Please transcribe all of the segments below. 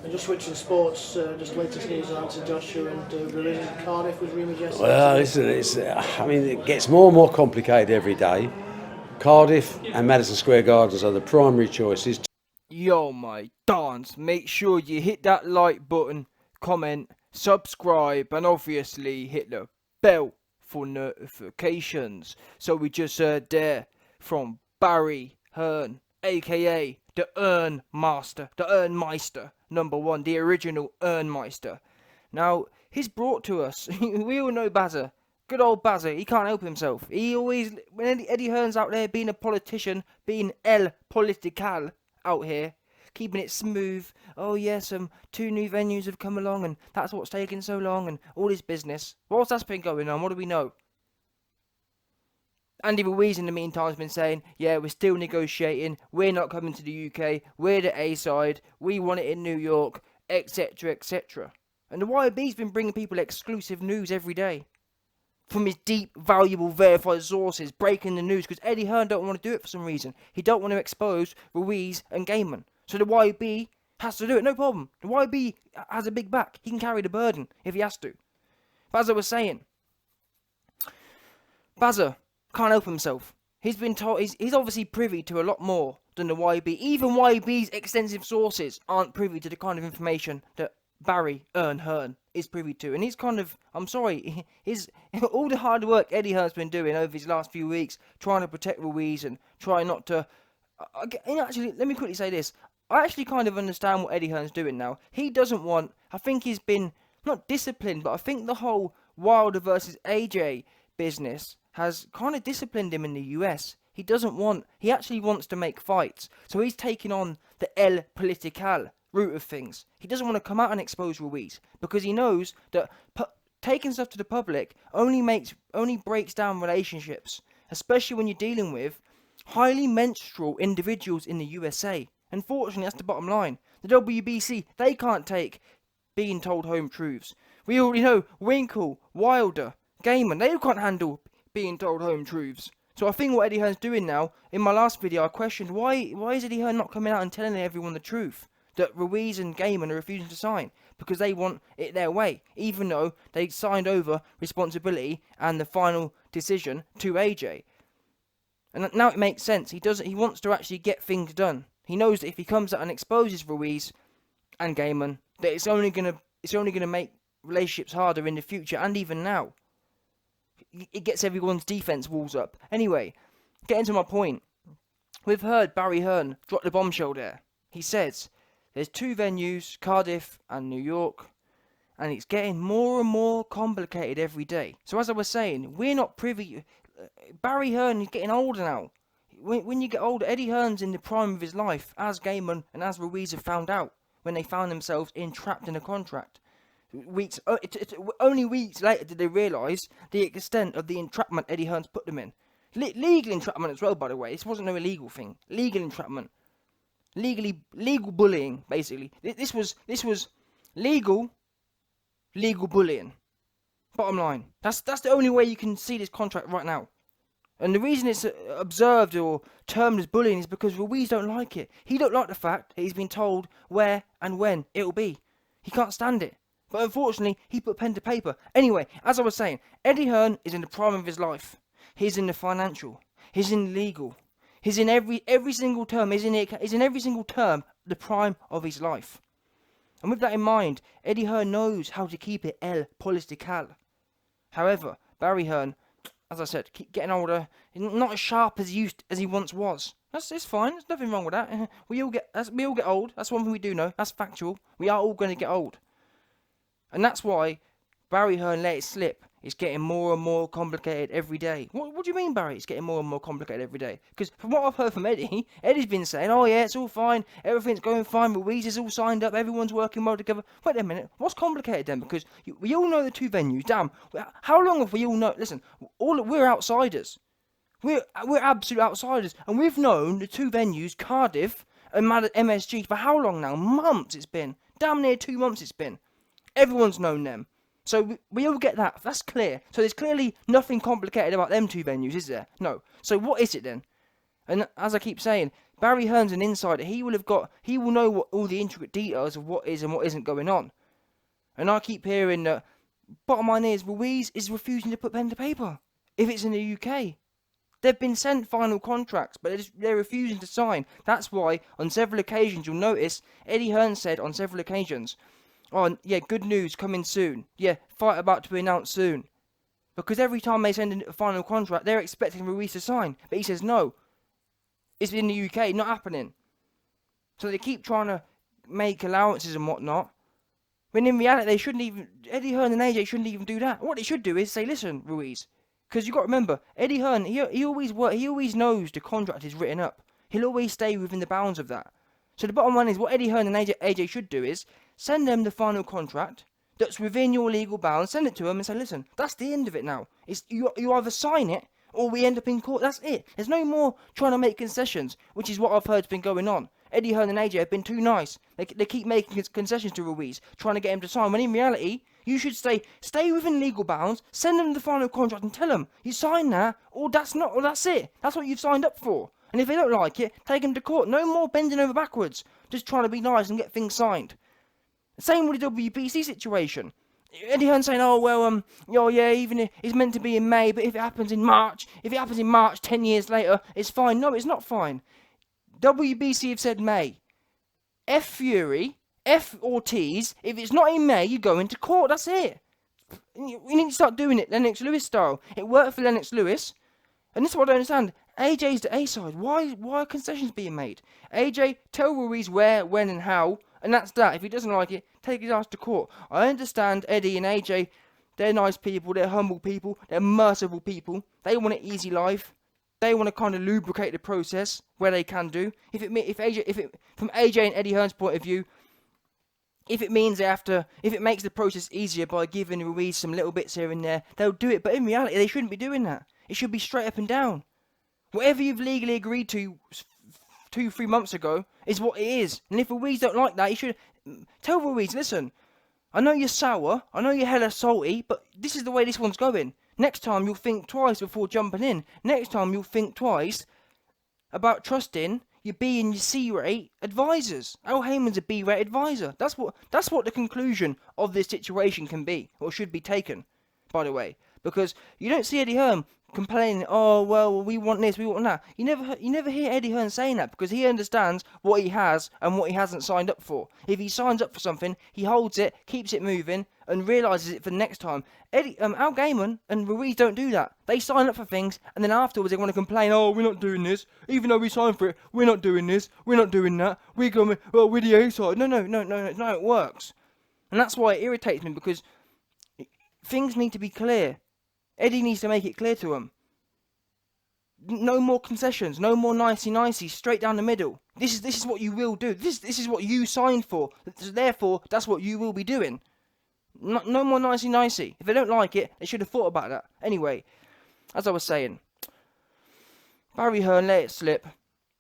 And just switching sports, just latest news on Anthony Joshua and Ruiz in Cardiff with Rematch yesterday. Well, I mean, it gets more and more complicated every day. Cardiff and Madison Square Gardens are the primary choices. Yo, my dance, make sure you hit that like button, comment, subscribe, and obviously hit the bell for notifications. So we just heard there from Barry Hearn, aka the Urnmeister, #1, the original Urnmeister. Now, he's brought to us, we all know Bazza. Good old Bazza, he can't help himself. He always, when Eddie Hearn's out there being a politician, being el political out here, keeping it smooth. Oh yes, 2 new venues have come along and that's what's taking so long and all this business. What's that's been going on? What do we know? Andy Ruiz in the meantime has been saying, yeah, we're still negotiating, we're not coming to the UK, we're the A side, we want it in New York, etc, etc. And the YB's been bringing people exclusive news every day. From his deep, valuable, verified sources, breaking the news, because Eddie Hearn don't want to do it for some reason. He don't want to expose Ruiz and Gaiman. So the YB has to do it, no problem. The YB has a big back. He can carry the burden if he has to. But as I was saying, Bazza can't help himself. He's been told, he's obviously privy to a lot more than the YB. Even YB's extensive sources aren't privy to the kind of information that Barry Hearn is privy to. And he's kind of, I'm sorry, all the hard work Eddie Hearn's been doing over his last few weeks, trying to protect Ruiz and trying not to... Actually, let me quickly say this. I actually kind of understand what Eddie Hearn's doing now. He doesn't want... I think he's been, not disciplined, but I think the whole Wilder versus AJ business has kind of disciplined him in the US. He actually wants to make fights. So he's taking on the El Political route of things. He doesn't want to come out and expose Ruiz because he knows that taking stuff to the public only breaks down relationships, especially when you're dealing with highly menstrual individuals in the USA. Unfortunately, that's the bottom line. The WBC, they can't take being told home truths. We already know Winkle, Wilder, Gaiman, they can't handle being told home truths. So I think what Eddie Hearn's doing now, in my last video I questioned why is Eddie Hearn not coming out and telling everyone the truth? That Ruiz and Gaiman are refusing to sign because they want it their way, even though they signed over responsibility and the final decision to AJ. And now it makes sense. He wants to actually get things done. He knows that if he comes out and exposes Ruiz and Gaiman, that it's only gonna make relationships harder in the future and even now. It gets everyone's defense walls up. Anyway, getting to my point, we've heard Barry Hearn drop the bombshell there. He says there's 2 venues, Cardiff and New York, and it's getting more and more complicated every day. So as I was saying, we're not privy. Barry Hearn is getting older now. When you get older, Eddie Hearn's in the prime of his life, as Gaiman and as Ruiz have found out when they found themselves entrapped in a contract. Only weeks later did they realise the extent of the entrapment Eddie Hearn's put them in. Legal entrapment as well, by the way. This wasn't no illegal thing. Legal entrapment. Legal bullying, basically. This was legal bullying. Bottom line. That's the only way you can see this contract right now. And the reason it's observed or termed as bullying is because Ruiz don't like it. He don't like the fact that he's been told where and when it'll be. He can't stand it. But unfortunately, he put pen to paper. Anyway, as I was saying, Eddie Hearn is in the prime of his life. He's in the financial. He's in legal. He's in every single term. He's in every single term the prime of his life. And with that in mind, Eddie Hearn knows how to keep it el political. However, Barry Hearn, as I said, keep getting older, not as sharp as he once was. It's fine. There's nothing wrong with that. We all get old. That's one thing we do know. That's factual. We are all going to get old. And that's why Barry Hearn let it slip. It's getting more and more complicated every day. What do you mean, Barry? It's getting more and more complicated every day? Because from what I've heard from Eddie, Eddie's been saying, oh yeah, it's all fine. Everything's going fine. Ruiz is all signed up. Everyone's working well together. Wait a minute. What's complicated then? Because we all know the 2 venues. Damn. How long have we all known? Listen, we're outsiders. We're absolute outsiders. And we've known the 2 venues, Cardiff and MSG, for how long now? Months it's been. Damn near 2 months it's been. Everyone's known them. So we all get that. That's clear. So there's clearly nothing complicated about them 2 venues, is there? No. So what is it then? And as I keep saying, Barry Hearn's an insider. He will know what all the intricate details of what is and what isn't going on. And I keep hearing that. Bottom line is, Ruiz is refusing to put pen to paper. If it's in the UK, they've been sent final contracts, but they're refusing to sign. That's why, on several occasions, you'll notice Eddie Hearn said on several occasions, "Oh yeah, good news coming soon. Yeah, fight about to be announced soon." Because every time they send in a final contract, they're expecting Ruiz to sign, but he says no. It's in the UK, not happening. So they keep trying to make allowances and whatnot. When in reality, they shouldn't even. Eddie Hearn and AJ shouldn't even do that. What they should do is say, "Listen, Ruiz," because you got to remember, Eddie Hearn. He always knows the contract is written up. He'll always stay within the bounds of that. So the bottom line is, what Eddie Hearn and AJ should do is send them the final contract that's within your legal bounds. Send it to them and say, "Listen, that's the end of it now. It's you either sign it or we end up in court. That's it. There's no more trying to make concessions," which is what I've heard's been going on. Eddie Hearn and AJ have been too nice. They keep making concessions to Ruiz, trying to get him to sign, when in reality, you should stay within legal bounds, send them the final contract and tell them, you sign that, or that's it. That's what you've signed up for. And if they don't like it, take them to court. No more bending over backwards, just trying to be nice and get things signed. Same with the WBC situation. Eddie Hearn saying, "Oh well, yeah, even if it's meant to be in May, but if it happens in March, 10 years later, it's fine." No, it's not fine. WBC have said May. F Fury, F Ortiz, if it's not in May, you go into court. That's it. We need to start doing it Lennox Lewis style. It worked for Lennox Lewis, and this is what I don't understand. AJ's the A side. Why are concessions being made? AJ, tell Ruiz where, when, and how, and that's that. If he doesn't like it, take his ass to court. I understand Eddie and AJ. They're nice people. They're humble people. They're merciful people. They want an easy life. They want to kind of lubricate the process where they can do. From AJ and Eddie Hearn's point of view, if it means if it makes the process easier by giving Ruiz some little bits here and there, they'll do it. But in reality, they shouldn't be doing that. It should be straight up and down. Whatever you've legally agreed to 2-3 months ago is what it is. And if Ruiz don't like that, you should tell Ruiz, "Listen, I know you're sour, I know you're hella salty, but this is the way this one's going. Next time you'll think twice before jumping in. Next time you'll think twice about trusting your B and your C rate advisors." Al Heyman's a B rate advisor. That's what the conclusion of this situation can be, or should be taken, by the way. Because you don't see Eddie Hearn complaining, "Oh well, we want this, we want that." You never hear Eddie Hearn saying that, because he understands what he has and what he hasn't signed up for. If he signs up for something, he holds it, keeps it moving, and realises it for the next time. Al Heyman and Ruiz don't do that. They sign up for things, and then afterwards they want to complain, "Oh, we're not doing this. Even though we signed for it, we're not doing this, we're not doing that. We're the A side." No, it works. And that's why it irritates me, because things need to be clear. Eddie needs to make it clear to him. No more concessions, no more nicey-nicey, straight down the middle. This is what you will do. This is what you signed for. Therefore, that's what you will be doing. No more nicey-nicey. If they don't like it, they should have thought about that. Anyway, as I was saying, Barry Hearn let it slip.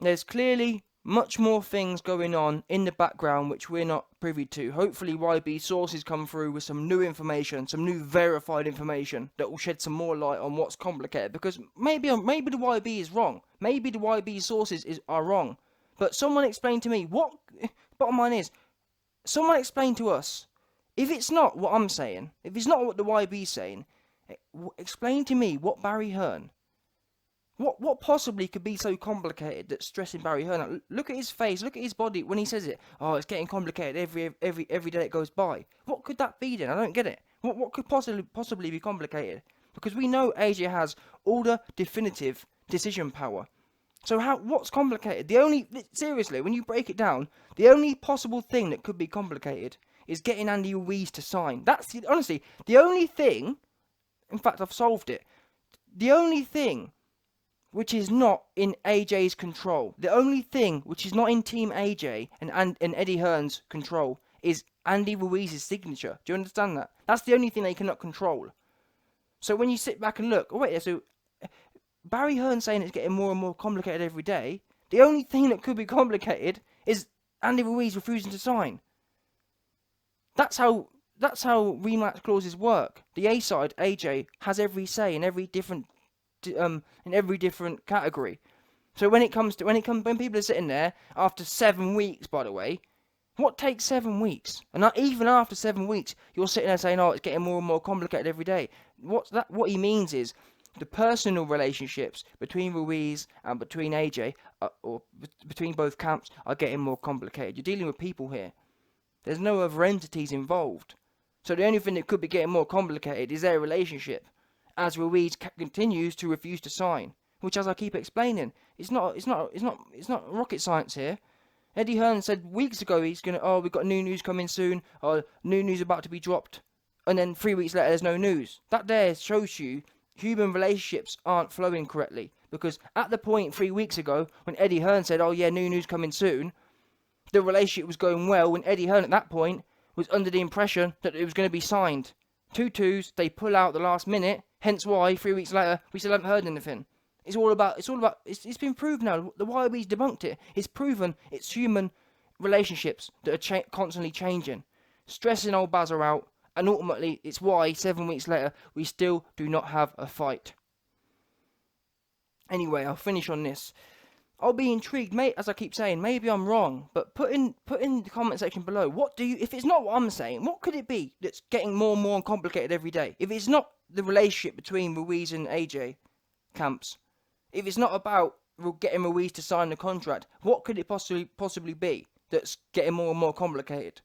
There's clearly much more things going on in the background which we're not privy to. Hopefully YB sources come through with some new information, some new verified information that will shed some more light on what's complicated, because maybe the YB is wrong. Maybe the YB sources are wrong. But someone explain to me bottom line is, someone explain to us, if it's not what I'm saying, if it's not what the YB's saying, explain to me what Barry Hearn, what possibly could be so complicated that's stressing Barry Hearn? Look at his face, look at his body when he says it. "Oh, it's getting complicated every day that goes by." What could that be then? I don't get it. What could possibly be complicated? Because we know AJ has all the definitive decision power. So what's complicated? Seriously, when you break it down, the only possible thing that could be complicated is getting Andy Ruiz to sign. That's honestly the only thing. In fact, I've solved it. The only thing which is not in AJ's control, the only thing which is not in Team AJ and Eddie Hearn's control, is Andy Ruiz's signature. Do you understand that? That's the only thing they cannot control. So when you sit back and look, so Barry Hearn saying it's getting more and more complicated every day, the only thing that could be complicated is Andy Ruiz refusing to sign. That's how rematch clauses work. The A side, AJ, has every say in every different category. So when people are sitting there after 7 weeks, by the way, what takes 7 weeks? And even after 7 weeks, you're sitting there saying, "Oh, it's getting more and more complicated every day." What he means is the personal relationships between Ruiz and between AJ, or between both camps, are getting more complicated. You're dealing with people here. There's no other entities involved. So the only thing that could be getting more complicated is their relationship, as Ruiz continues to refuse to sign. Which, as I keep explaining, it's not rocket science here. Eddie Hearn said weeks ago we've got new news coming soon, or new news about to be dropped, and then 3 weeks later there's no news. That there shows you human relationships aren't flowing correctly, because at the point 3 weeks ago when Eddie Hearn said, "Oh yeah, new news coming soon," the relationship was going well when Eddie Hearn at that point was under the impression that it was going to be signed. 2-2s, they pull out the last minute, hence why 3 weeks later we still haven't heard anything. It's been proved now. The YB's debunked it. It's proven it's human relationships that are constantly changing, stressing old Bazza out, and ultimately it's why 7 weeks later we still do not have a fight. Anyway, I'll finish on this. I'll be intrigued, mate, as I keep saying, maybe I'm wrong, but put in the comment section below, if it's not what I'm saying, what could it be that's getting more and more complicated every day? If it's not the relationship between Ruiz and AJ camps, if it's not about getting Ruiz to sign the contract, what could it possibly be that's getting more and more complicated?